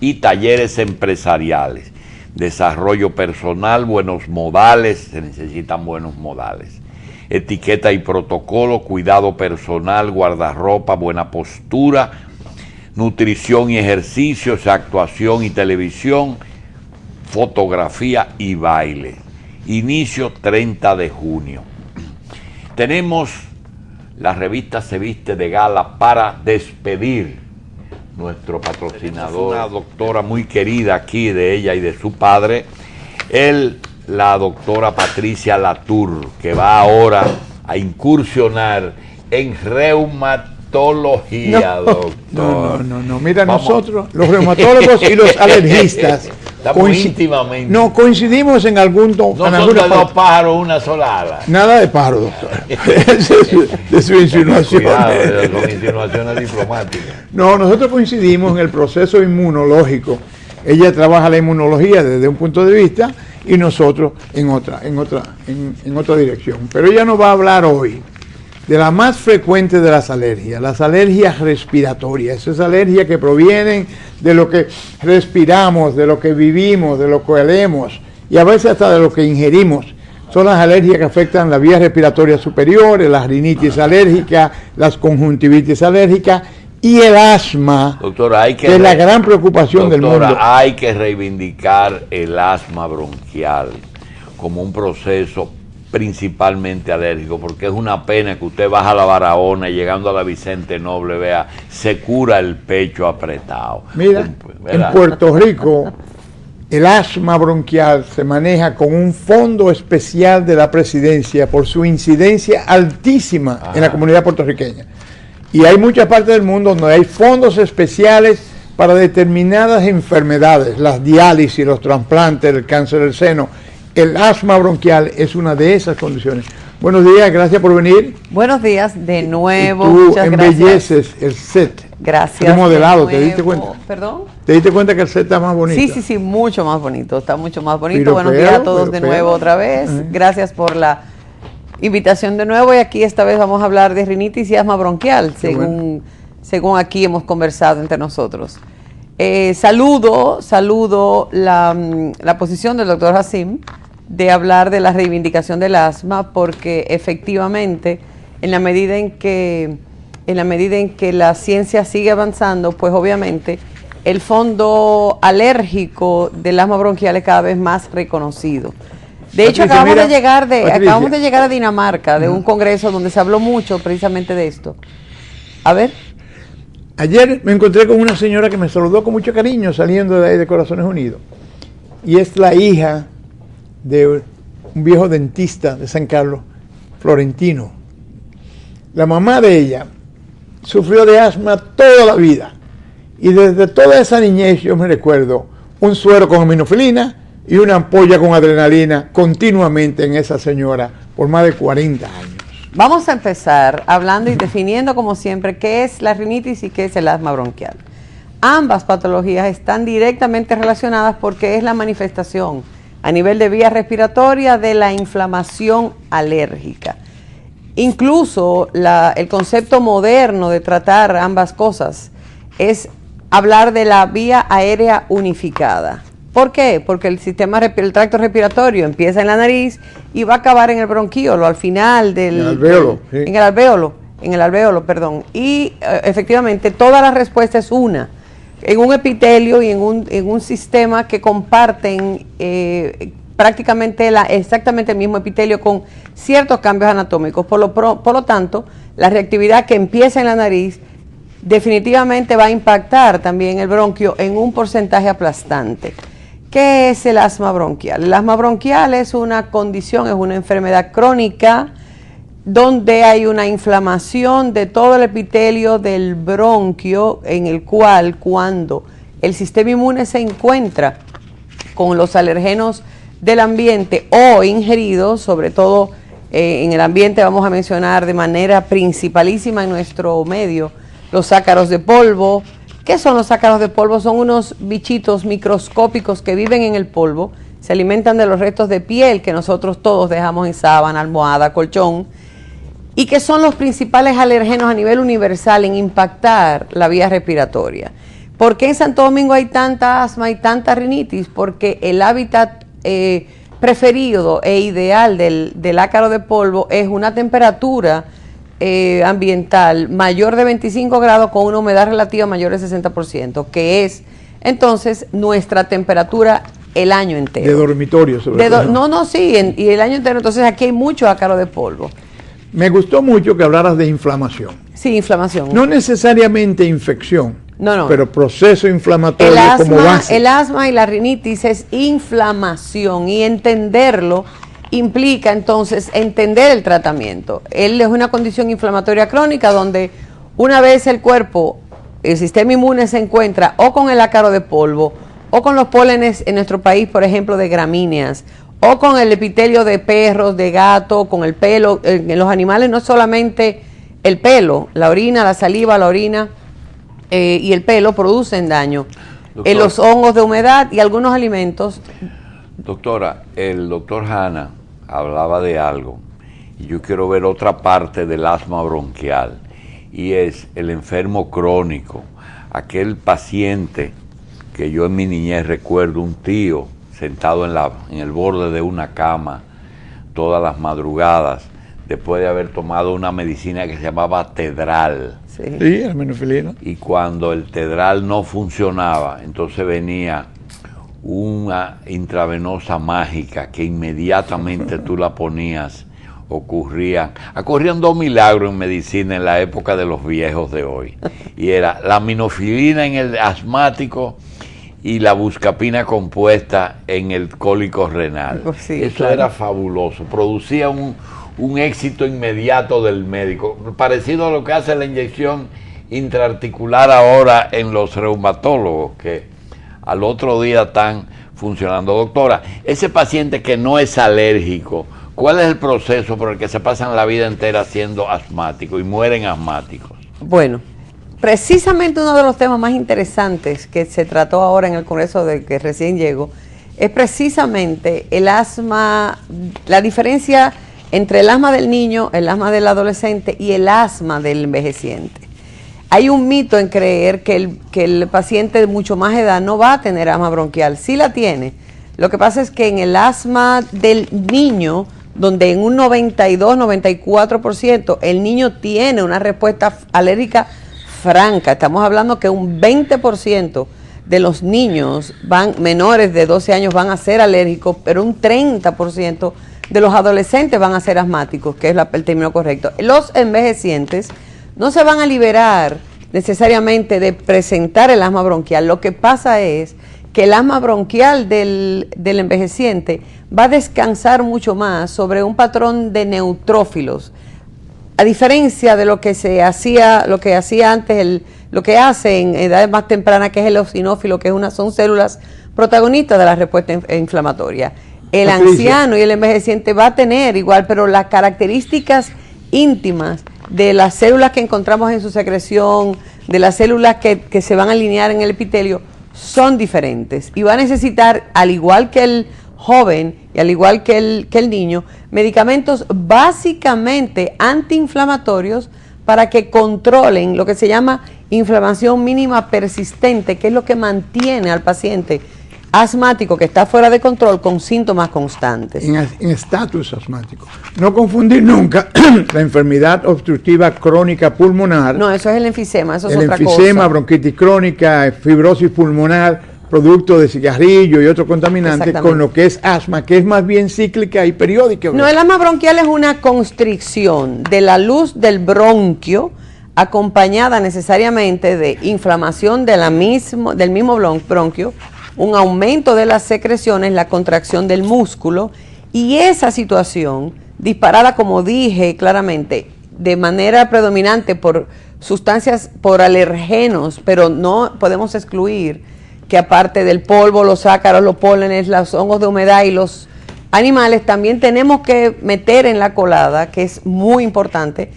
y talleres empresariales. Desarrollo personal, buenos modales, se necesitan buenos modales. Etiqueta y protocolo, cuidado personal, guardarropa, buena postura, nutrición y ejercicios, actuación y televisión, fotografía y baile. Inicio 30 de junio. Tenemos la revista Se Viste de Gala para despedir nuestro patrocinador, una doctora muy querida aquí de ella y de su padre, la doctora Patricia Latour, que va ahora a incursionar en reumatología, doctor. No, mira, nosotros, los reumatólogos y los alergistas, íntimamente. No coincidimos en algún no son de dos pájaros una sola ala. Nada de pájaro, doctor. de su insinuación. Cuidado, con insinuaciones diplomáticas. No, nosotros coincidimos en el proceso inmunológico. Ella trabaja la inmunología desde un punto de vista y nosotros en otra dirección. Pero ella nos va a hablar hoy de la más frecuente de las alergias respiratorias, esas alergias que provienen de lo que respiramos, de lo que vivimos, de lo que olemos y a veces hasta de lo que ingerimos. Son las alergias que afectan las vías respiratorias superiores, la rinitis alérgica, las conjuntivitis alérgicas y el asma, doctora, que es la gran preocupación del mundo. Hay que reivindicar el asma bronquial como un proceso principalmente alérgico, porque es una pena que usted baja a la Barahona y llegando a la Vicente Noble, vea, se cura el pecho apretado. Mira, en Puerto Rico el asma bronquial se maneja con un fondo especial de la presidencia por su incidencia altísima en la comunidad puertorriqueña. Y hay muchas partes del mundo donde hay fondos especiales para determinadas enfermedades, las diálisis, los trasplantes, el cáncer del seno. El asma bronquial es una de esas condiciones. Buenos días, gracias por venir. Buenos días de nuevo. Tú muchas embelleces gracias. El set. Gracias. Remodelado, ¿te diste cuenta? ¿Perdón? ¿Te diste cuenta que el set está más bonito? Sí, mucho más bonito. Está mucho más bonito. Buenos días a todos de nuevo otra vez. Gracias por la invitación de nuevo. Y aquí esta vez vamos a hablar de rinitis y asma bronquial, según aquí hemos conversado entre nosotros. Saludo la posición del doctor Hassim de hablar de la reivindicación del asma, porque efectivamente en la medida en que la ciencia sigue avanzando, pues obviamente el fondo alérgico del asma bronquial es cada vez más reconocido. De hecho, acabamos de llegar a Dinamarca, de un congreso donde se habló mucho precisamente de esto. A ver. Ayer me encontré con una señora que me saludó con mucho cariño saliendo de ahí de Corazones Unidos. Y es la hija de un viejo dentista de San Carlos, Florentino. La mamá de ella sufrió de asma toda la vida. Y desde toda esa niñez yo me recuerdo un suero con aminofilina y una ampolla con adrenalina continuamente en esa señora por más de 40 años. Vamos a empezar hablando y definiendo, como siempre, qué es la rinitis y qué es el asma bronquial. Ambas patologías están directamente relacionadas porque es la manifestación a nivel de vía respiratoria de la inflamación alérgica. Incluso el concepto moderno de tratar ambas cosas es hablar de la vía aérea unificada. ¿Por qué? Porque el tracto respiratorio empieza en la nariz y va a acabar en el bronquíolo, al final del... En el alvéolo. Y efectivamente toda la respuesta es una, en un epitelio y en un sistema que comparten prácticamente exactamente el mismo epitelio con ciertos cambios anatómicos. Por lo tanto, la reactividad que empieza en la nariz definitivamente va a impactar también el bronquio en un porcentaje aplastante. ¿Qué es el asma bronquial? El asma bronquial es una condición, es una enfermedad crónica donde hay una inflamación de todo el epitelio del bronquio, en el cual cuando el sistema inmune se encuentra con los alergenos del ambiente o ingeridos, sobre todo en el ambiente vamos a mencionar de manera principalísima en nuestro medio los ácaros de polvo. ¿Qué son los ácaros de polvo? Son unos bichitos microscópicos que viven en el polvo, se alimentan de los restos de piel que nosotros todos dejamos en sábana, almohada, colchón, y que son los principales alergenos a nivel universal en impactar la vía respiratoria. ¿Por qué en Santo Domingo hay tanta asma y tanta rinitis? Porque el hábitat preferido e ideal del ácaro de polvo es una temperatura ambiental mayor de 25 grados con una humedad relativa mayor de 60%, que es entonces nuestra temperatura el año entero. De dormitorio, sobre todo. Sí, y el año entero. Entonces aquí hay mucho ácaro de polvo. Me gustó mucho que hablaras de inflamación. Sí, inflamación. No necesariamente infección, no. pero proceso inflamatorio como base. El asma y la rinitis es inflamación, y entenderlo implica entonces entender el tratamiento. Él es una condición inflamatoria crónica donde una vez el cuerpo, el sistema inmune se encuentra o con el ácaro de polvo o con los pólenes en nuestro país, por ejemplo, de gramíneas, o con el epitelio de perros, de gato, con el pelo. En los animales no es solamente el pelo, la orina, la saliva, la orina y el pelo producen daño. Los hongos de humedad y algunos alimentos. Doctora, el doctor Hanna hablaba de algo, y yo quiero ver otra parte del asma bronquial, y es el enfermo crónico, aquel paciente que yo en mi niñez recuerdo, un tío sentado en el borde de una cama todas las madrugadas, después de haber tomado una medicina que se llamaba Tedral. Sí, aminofilina. Y cuando el Tedral no funcionaba, entonces venía una intravenosa mágica que inmediatamente tú la ponías, ocurrían 2 milagros en medicina en la época de los viejos de hoy, y era la aminofilina en el asmático y la buscapina compuesta en el cólico renal. Sí, eso claro. Era fabuloso, producía un éxito inmediato del médico, parecido a lo que hace la inyección intraarticular ahora en los reumatólogos, que al otro día están funcionando. Doctora, ese paciente que no es alérgico, ¿cuál es el proceso por el que se pasan la vida entera siendo asmáticos y mueren asmáticos? Bueno, precisamente uno de los temas más interesantes que se trató ahora en el Congreso del que recién llegó es precisamente el asma, la diferencia entre el asma del niño, el asma del adolescente y el asma del envejeciente. Hay un mito en creer que el paciente de mucho más edad no va a tener asma bronquial. Sí la tiene. Lo que pasa es que en el asma del niño, donde en un 92-94% el niño tiene una respuesta alérgica franca, estamos hablando que un 20% de los niños menores de 12 años van a ser alérgicos, pero un 30% de los adolescentes van a ser asmáticos, que es el término correcto. Los envejecientes no se van a liberar necesariamente de presentar el asma bronquial. Lo que pasa es que el asma bronquial del envejeciente va a descansar mucho más sobre un patrón de neutrófilos, a diferencia de lo que hacía antes, lo que hace en edades más tempranas, que es el eosinófilo, que son células protagonistas de la respuesta inflamatoria. El anciano y el envejeciente va a tener igual, pero las características íntimas de las células que encontramos en su secreción, de las células que se van a alinear en el epitelio, son diferentes, y va a necesitar, al igual que el joven y al igual que el niño, medicamentos básicamente antiinflamatorios para que controlen lo que se llama inflamación mínima persistente, que es lo que mantiene al paciente asmático que está fuera de control con síntomas constantes. En estatus asmático. No confundir nunca la enfermedad obstructiva crónica pulmonar. No, eso es el enfisema, eso es otra cosa. El enfisema, bronquitis crónica, fibrosis pulmonar, producto de cigarrillo y otros contaminantes, con lo que es asma, que es más bien cíclica y periódica. No, el asma bronquial es una constricción de la luz del bronquio, acompañada necesariamente de inflamación del mismo bronquio, un aumento de las secreciones, la contracción del músculo, y esa situación disparada, como dije claramente, de manera predominante por sustancias, por alergenos, pero no podemos excluir que aparte del polvo, los ácaros, los pólenes, los hongos de humedad y los animales, también tenemos que meter en la colada, que es muy importante,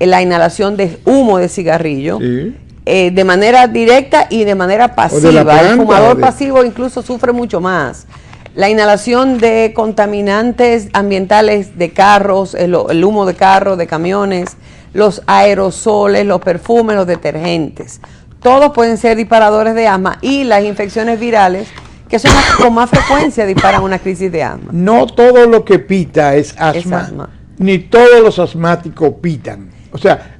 la inhalación de humo de cigarrillo. Sí. De manera directa y de manera pasiva. El fumador pasivo incluso sufre mucho más. La inhalación de contaminantes ambientales de carros, el humo de carros, de camiones, los aerosoles, los perfumes, los detergentes. todos pueden ser disparadores de asma, y las infecciones virales, que son las que con más frecuencia disparan una crisis de asma. No todo lo que pita es asma, asma. Ni todos los asmáticos pitan. O sea,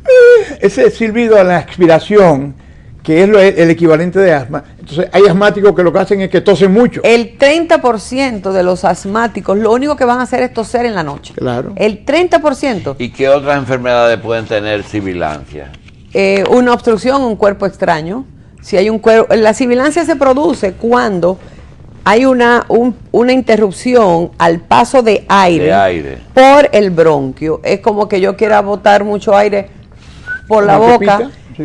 ese silbido a la expiración, que es el equivalente de asma. Entonces hay asmáticos que lo que hacen es que tosen mucho. El 30% de los asmáticos lo único que van a hacer es toser en la noche. Claro. El 30%. ¿Y qué otras enfermedades pueden tener sibilancia? Una obstrucción, un cuerpo extraño. Si hay un cuerpo, la sibilancia se produce cuando hay una interrupción al paso de aire por el bronquio. Es como que yo quiera botar mucho aire por la boca, sí,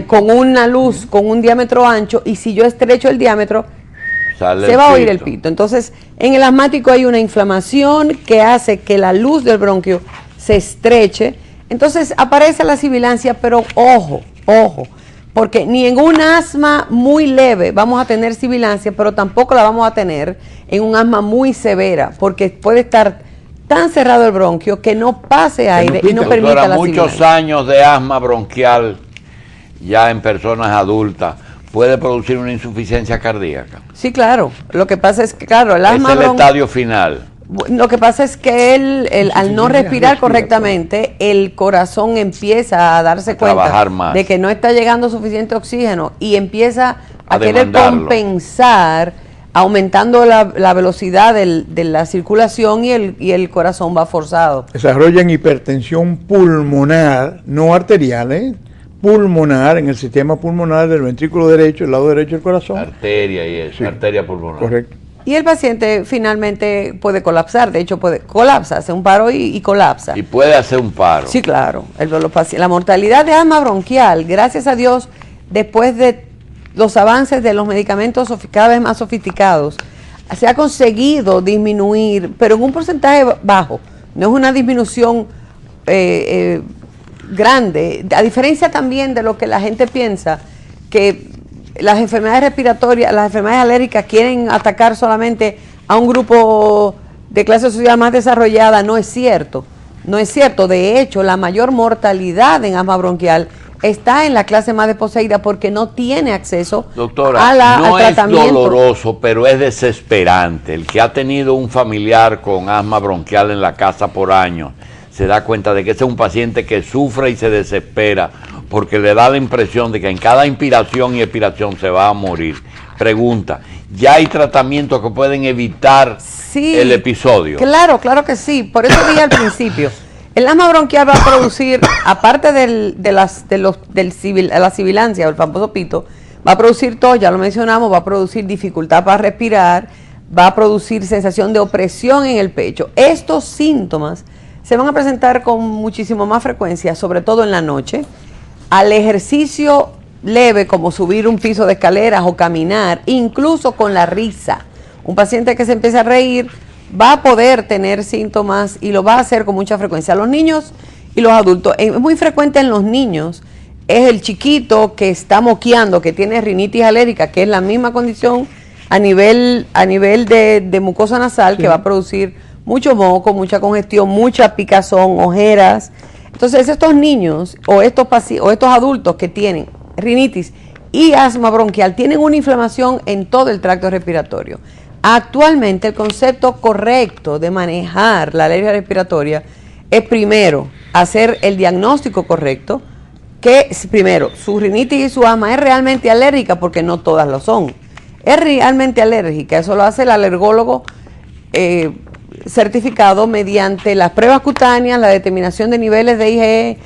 con una luz, con un diámetro ancho, y si yo estrecho el diámetro, se va a oír el pito. Entonces, en el asmático hay una inflamación que hace que la luz del bronquio se estreche. Entonces aparece la sibilancia, pero ojo, porque ni en un asma muy leve vamos a tener sibilancia, pero tampoco la vamos a tener en un asma muy severa, porque puede estar tan cerrado el bronquio que no pase aire y no permita la sibilancia. Muchos años de asma bronquial ya en personas adultas puede producir una insuficiencia cardíaca. Sí, claro. Lo que pasa es que, claro, el asma es el estadio final. Lo que pasa es que al no respirar correctamente, el corazón empieza a darse cuenta de que no está llegando suficiente oxígeno y empieza a querer compensar, aumentando la velocidad de la circulación, y el corazón va forzado. Desarrollan hipertensión pulmonar, no arterial, pulmonar, en el sistema pulmonar del ventrículo derecho, el lado derecho del corazón. Arteria y eso, sí. Arteria pulmonar. Correcto. Y el paciente finalmente puede colapsar, de hecho colapsa, hace un paro y colapsa. Y puede hacer un paro. Sí, claro. La mortalidad de asma bronquial, gracias a Dios, después de los avances de los medicamentos cada vez más sofisticados, se ha conseguido disminuir, pero en un porcentaje bajo. No es una disminución grande, a diferencia también de lo que la gente piensa, que las enfermedades respiratorias, las enfermedades alérgicas quieren atacar solamente a un grupo de clase social más desarrollada. No es cierto, no es cierto. De hecho, la mayor mortalidad en asma bronquial está en la clase más desposeída, porque no tiene acceso, doctora, al tratamiento. Es doloroso, pero es desesperante. El que ha tenido un familiar con asma bronquial en la casa por años se da cuenta de que ese es un paciente que sufre y se desespera, porque le da la impresión de que en cada inspiración y expiración se va a morir. Pregunta, ¿ya hay tratamientos que pueden evitar el episodio? Claro que sí. Por eso dije al principio, el asma bronquial va a producir, aparte de la sibilancia o el famoso pito, va a producir tos, ya lo mencionamos, va a producir dificultad para respirar, va a producir sensación de opresión en el pecho. Estos síntomas se van a presentar con muchísimo más frecuencia, sobre todo en la noche. Al ejercicio leve, como subir un piso de escaleras o caminar, incluso con la risa. Un paciente que se empieza a reír va a poder tener síntomas, y lo va a hacer con mucha frecuencia. Los niños y los adultos, es muy frecuente en los niños, es el chiquito que está moqueando, que tiene rinitis alérgica, que es la misma condición a nivel de mucosa nasal, sí, que va a producir mucho moco, mucha congestión, mucha picazón, ojeras. Entonces, estos niños o estos adultos que tienen rinitis y asma bronquial tienen una inflamación en todo el tracto respiratorio. Actualmente, el concepto correcto de manejar la alergia respiratoria es, primero, hacer el diagnóstico correcto, que primero, su rinitis y su asma es realmente alérgica, porque no todas lo son. Es realmente alérgica, eso lo hace el alergólogo certificado mediante las pruebas cutáneas, la determinación de niveles de IgE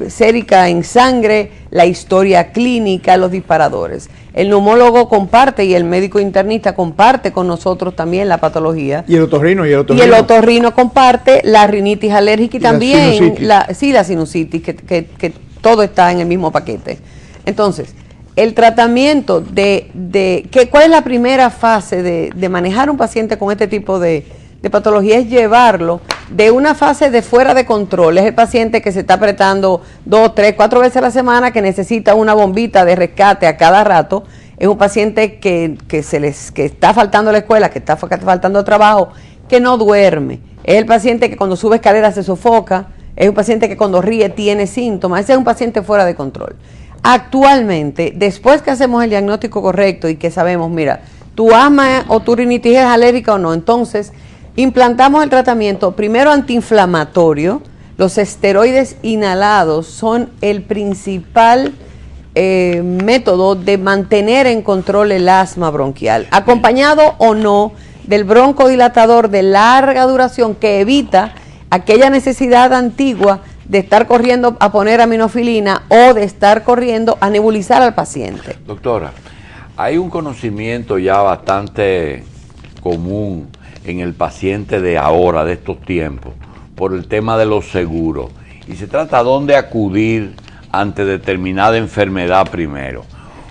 sérica en sangre, la historia clínica, los disparadores. El neumólogo comparte, y el médico internista comparte con nosotros también la patología. Y el otorrino. Y el otorrino comparte la rinitis alérgica, y también la sinusitis, que todo está en el mismo paquete. Entonces, el tratamiento ¿cuál es la primera fase de manejar un paciente con este tipo de patología? Es llevarlo de una fase de fuera de control. Es el paciente que se está apretando 2, 3, 4 veces a la semana, que necesita una bombita de rescate a cada rato. Es un paciente que está faltando a la escuela, que está faltando trabajo, que no duerme. Es el paciente que cuando sube escaleras se sofoca. Es un paciente que cuando ríe tiene síntomas. Ese es un paciente fuera de control. actualmente, después que hacemos el diagnóstico correcto y que sabemos, mira, tu asma o tu rinitis es alérgica o no, entonces implantamos el tratamiento primero antiinflamatorio. Los esteroides inhalados son el principal método de mantener en control el asma bronquial, acompañado o no del broncodilatador de larga duración que evita aquella necesidad antigua de estar corriendo a poner aminofilina o de estar corriendo a nebulizar al paciente. Doctora, hay un conocimiento ya bastante común en el paciente de ahora, de estos tiempos, por el tema de los seguros. Y se trata de dónde acudir ante determinada enfermedad primero.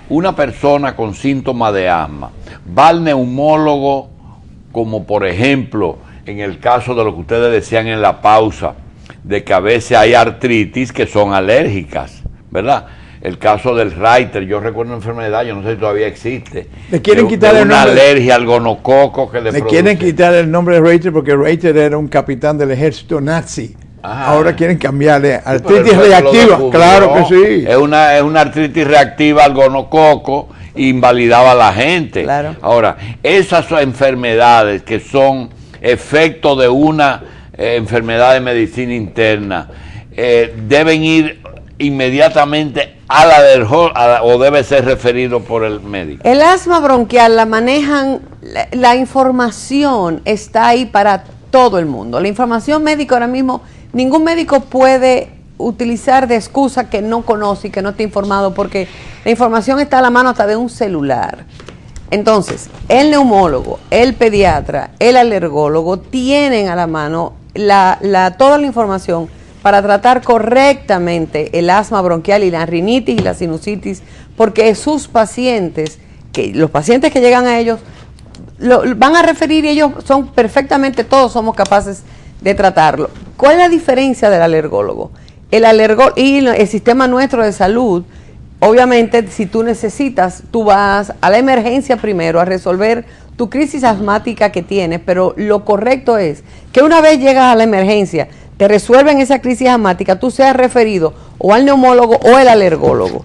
Una persona con síntomas de asma va al neumólogo, como por ejemplo en el caso de lo que ustedes decían en la pausa, de que a veces hay artritis que son alérgicas, ¿verdad? El caso del Reiter, yo recuerdo una enfermedad, yo no sé si todavía existe. Le quieren quitar el una nombre. alergia al gonococo que le produce. Quieren quitar el nombre de Reiter porque Reiter era un capitán del ejército nazi. Ahora quieren cambiarle artritis reactiva. Claro que sí. Es una artritis reactiva al gonococo, invalidaba a la gente. Claro. Ahora, esas son enfermedades que son efecto de una enfermedad de medicina interna, deben ir inmediatamente o debe ser referido por el médico. El asma bronquial la manejan, la información está ahí para todo el mundo. La información médica ahora mismo, ningún médico puede utilizar de excusa que no conoce y que no está informado, porque la información está a la mano hasta de un celular. Entonces, el neumólogo, el pediatra, el alergólogo tienen a la mano toda la información para tratar correctamente el asma bronquial y la rinitis y la sinusitis, porque sus pacientes, los pacientes que llegan a ellos, lo van a referir y ellos son perfectamente, todos somos capaces de tratarlo. ¿Cuál es la diferencia del alergólogo? El alergólogo y el sistema nuestro de salud, obviamente, si tú necesitas, tú vas a la emergencia primero a resolver tu crisis asmática que tienes, pero lo correcto es que una vez llegas a la emergencia, te resuelven esa crisis asmática, tú seas referido o al neumólogo o el alergólogo,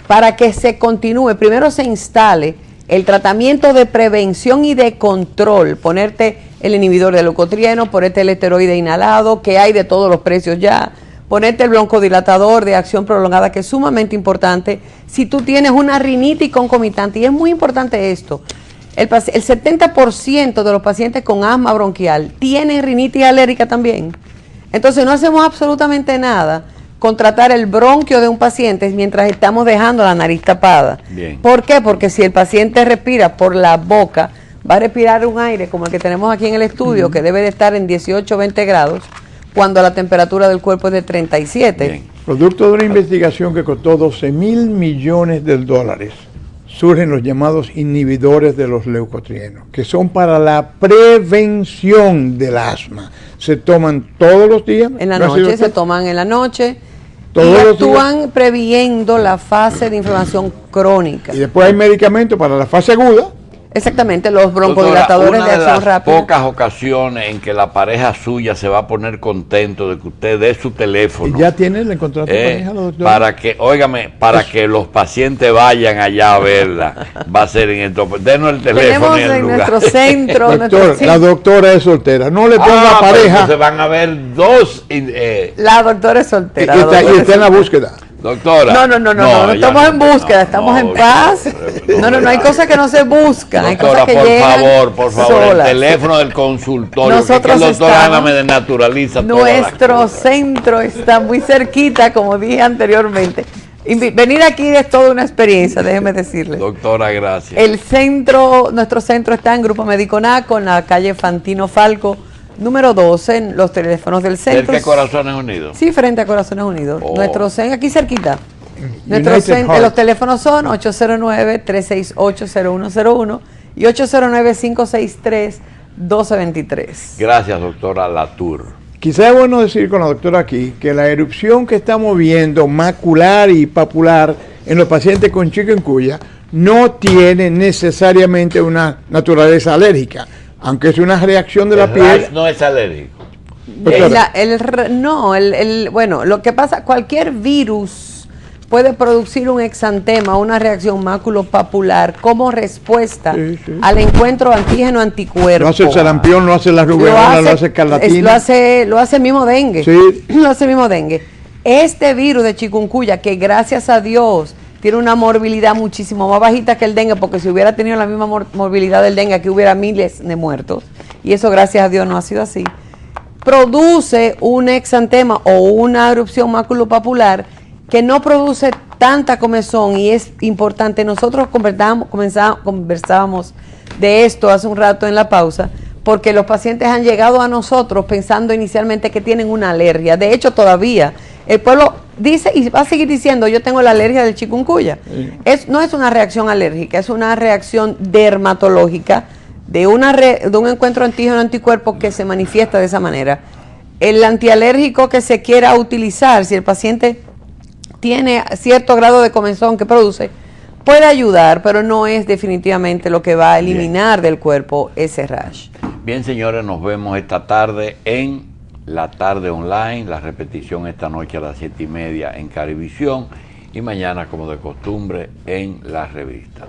para que se continúe, primero se instale el tratamiento de prevención y de control, ponerte el inhibidor de leucotrieno, ponerte el esteroide inhalado, que hay de todos los precios ya, ponerte el broncodilatador de acción prolongada, que es sumamente importante si tú tienes una rinitis concomitante. Y es muy importante esto, el 70% de los pacientes con asma bronquial tienen rinitis alérgica también. Entonces no hacemos absolutamente nada con tratar el bronquio de un paciente mientras estamos dejando la nariz tapada. Bien. ¿Por qué? Porque si el paciente respira por la boca, va a respirar un aire como el que tenemos aquí en el estudio, que debe de estar en 18 o 20 grados, cuando la temperatura del cuerpo es de 37. Bien. Producto de una investigación que costó 12.000 millones de dólares, surgen los llamados inhibidores de los leucotrienos, que son para la prevención del asma. Se toman todos los días. En la noche, se toman en la noche y todos los actúan días, previendo la fase de inflamación crónica. y después hay medicamentos para la fase aguda. Exactamente, los Doctora, broncodilatadores una de acción las rápida. pocas ocasiones en que la pareja suya se va a poner contento de que usted dé su teléfono. Y ya tienen el contrato de pareja, la doctora. Para que, óigame, para que los pacientes vayan allá a verla, va a ser en el tope. Denos el teléfono Tenemos y el en lugar. nuestro centro, Doctor, la doctora es soltera. No le ponga Pero pareja. se van a ver dos. la doctora es Y soltera. está en la búsqueda. Doctora. No estamos en búsqueda, estamos en paz. No, hay cosas que no se buscan, hay Doctora, cosas que por llegan favor, solas. el teléfono del consultorio, Nosotros que el doctor estamos- Ana me desnaturaliza todas las Nuestro cosas. centro está muy cerquita, como dije anteriormente. Venir aquí es toda una experiencia, déjeme decirle. Doctora, gracias. Nuestro centro está en Grupo Médico NACO, en la calle Fantino Falco, número 12, en los teléfonos del centro. ¿Cerca de Corazones Unidos? Sí, frente a Corazones Unidos. Oh. Nuestro centro, aquí cerquita. United Heart. Los teléfonos son 809-368-0101 y 809-563-1223. Gracias, doctora Latour. Quizá es bueno decir con la doctora aquí que la erupción que estamos viendo macular y papular en los pacientes con chikungunya no tiene necesariamente una naturaleza alérgica, aunque es una reacción de la El piel. RAS no es alérgico. Doctora. Bueno, lo que pasa, cualquier virus puede producir un exantema, una reacción maculopapular como respuesta al encuentro antígeno-anticuerpo. Lo hace el sarampión, lo hace la rubéola, lo hace escarlatina. Lo hace el mismo dengue. Sí. Lo hace el mismo dengue. Este virus de chikungunya, que gracias a Dios tiene una morbilidad muchísimo más bajita que el dengue, porque si hubiera tenido la misma morbilidad del dengue, aquí hubiera miles de muertos, y eso gracias a Dios no ha sido así, produce un exantema o una erupción maculopapular que no produce tanta comezón, y es importante. Nosotros conversábamos de esto hace un rato en la pausa, porque los pacientes han llegado a nosotros pensando inicialmente que tienen una alergia. De hecho, todavía el pueblo dice y va a seguir diciendo: yo tengo la alergia del chikungunya. No es una reacción alérgica, es una reacción dermatológica de un encuentro antígeno-anticuerpo que se manifiesta de esa manera. El antialérgico que se quiera utilizar, si el paciente tiene cierto grado de comezón que produce, puede ayudar, pero no es definitivamente lo que va a eliminar del cuerpo ese rash. Bien, señores, nos vemos esta tarde en La Tarde Online, la repetición esta noche a las 7:30 en Carivisión, y mañana, como de costumbre, en La Revista.